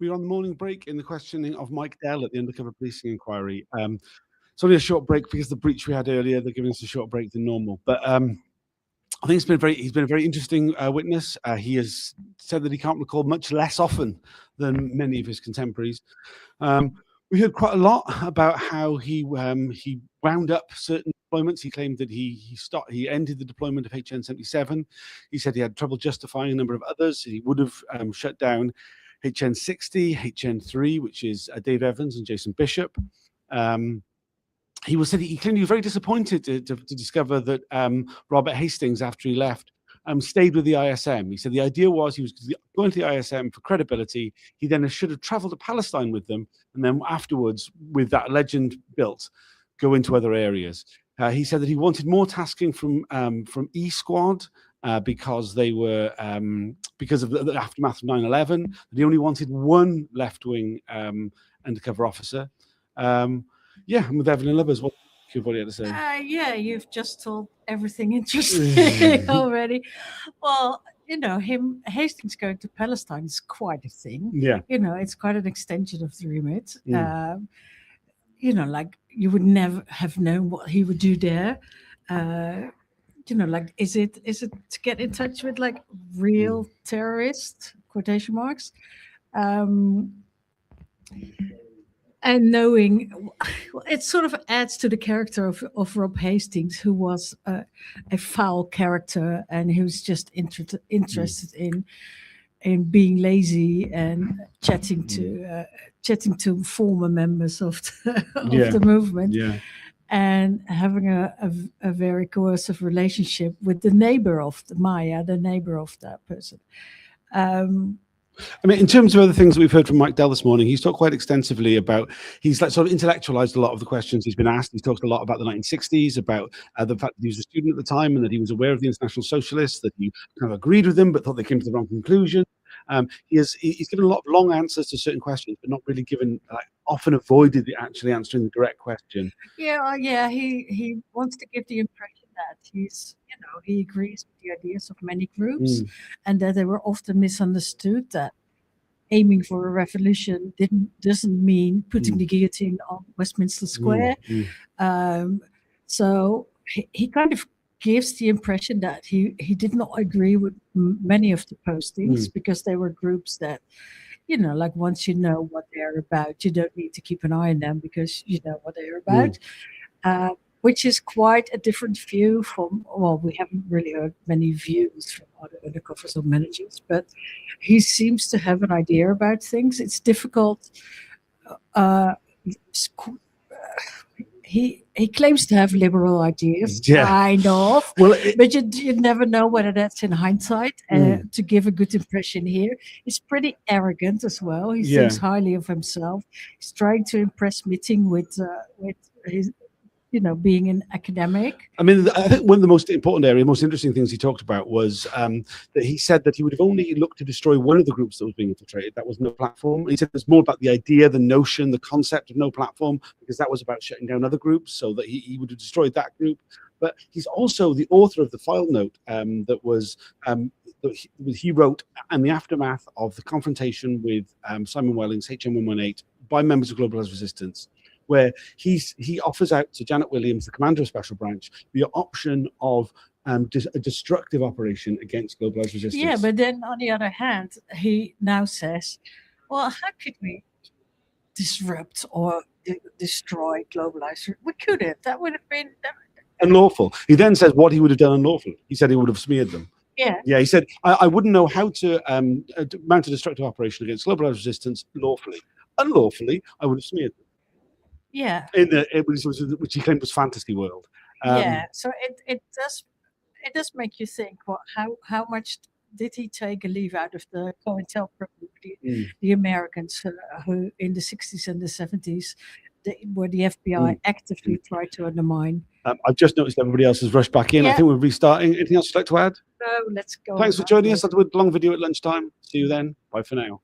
We're on the morning break in the questioning of Mike Dell at the undercover policing inquiry. It's only a short break because the breach we had earlier, they're giving us a short break than normal. But I think he's been a very interesting witness. He has said that he can't recall much less often than many of his contemporaries. We heard quite a lot about how he wound up certain deployments. He claimed that he ended the deployment of HN77. He said he had trouble justifying a number of others. He would have shut down HN60, HN3, which is Dave Evans and Jason Bishop. He claimed he was very disappointed to discover that Robert Hastings, after he left, stayed with the ISM. He said the idea was he was going to the ISM for credibility. He then should have traveled to Palestine with them, and then afterwards, with that legend built, go into other areas. He said that he wanted more tasking from E Squad because they were because of the aftermath of 9/11. That he only wanted one left-wing undercover officer. Yeah, and with Evelyn Lubbers, what do you have to say? Yeah, you've just told everything interesting already. Well, Hastings going to Palestine is quite a thing. Yeah. It's quite an extension of the remit. Like you would never have known what he would do there. Like is it to get in touch with like real terrorists, quotation marks? And knowing, it sort of adds to the character of Rob Hastings, who was a foul character and who's just interested in being lazy and chatting to former members of the movement, and having a very coercive relationship with the neighbor of the neighbor of that person. I mean, in terms of other things that we've heard from Mike Dell this morning, he's talked quite extensively about, he's like sort of intellectualized a lot of the questions he's been asked. He's talked a lot about the 1960s, about the fact that he was a student at the time and that he was aware of the International Socialists, that he kind of agreed with them, but thought they came to the wrong conclusion. He's given a lot of long answers to certain questions, but not really given, often avoided actually answering the direct question. Yeah. He wants to give the impression that he agrees with the ideas of many groups, and that they were often misunderstood. That aiming for a revolution doesn't mean putting the guillotine on Westminster Square. So he kind of gives the impression that he did not agree with many of the postings because they were groups that, like once you know what they're about, you don't need to keep an eye on them because you know what they're about. Which is quite a different view from, well, we haven't really heard many views from other undercovers or managers, but he seems to have an idea about things. It's difficult. He claims to have liberal ideas, kind of, but you never know whether that's in hindsight. To give a good impression here, he's pretty arrogant as well. He thinks highly of himself. He's trying to impress Meeting with his, being an academic. I mean, I think one of the most interesting things he talked about was that he said that he would have only looked to destroy one of the groups that was being infiltrated. That was No Platform. He said it was more about the idea, the notion, the concept of No Platform, because that was about shutting down other groups, so that he would have destroyed that group. But he's also the author of the file note that he wrote in the aftermath of the confrontation with Simon Welling's HM118 by members of Globalised Resistance, where he offers out to Janet Williams, the commander of Special Branch, the option of a destructive operation against Globalised Resistance. Yeah, but then on the other hand, he now says, well, how could we disrupt or destroy Globalised? We couldn't. That would have been unlawful. He then says what he would have done unlawfully. He said he would have smeared them. Yeah, he said, I wouldn't know how to mount a destructive operation against Globalised Resistance lawfully. Unlawfully, I would have smeared them. Yeah, which he claimed was fantasy world. So it does make you think. Well, how much did he take a leave out of the COINTELPRO, the Americans who in the 60s and the 70s, where the FBI actively tried to undermine? I've just noticed everybody else has rushed back in. I think we're restarting. Anything else you'd like to add? No, let's go. Thanks for joining us. I'll do a long video at lunchtime. See you then. Bye for now.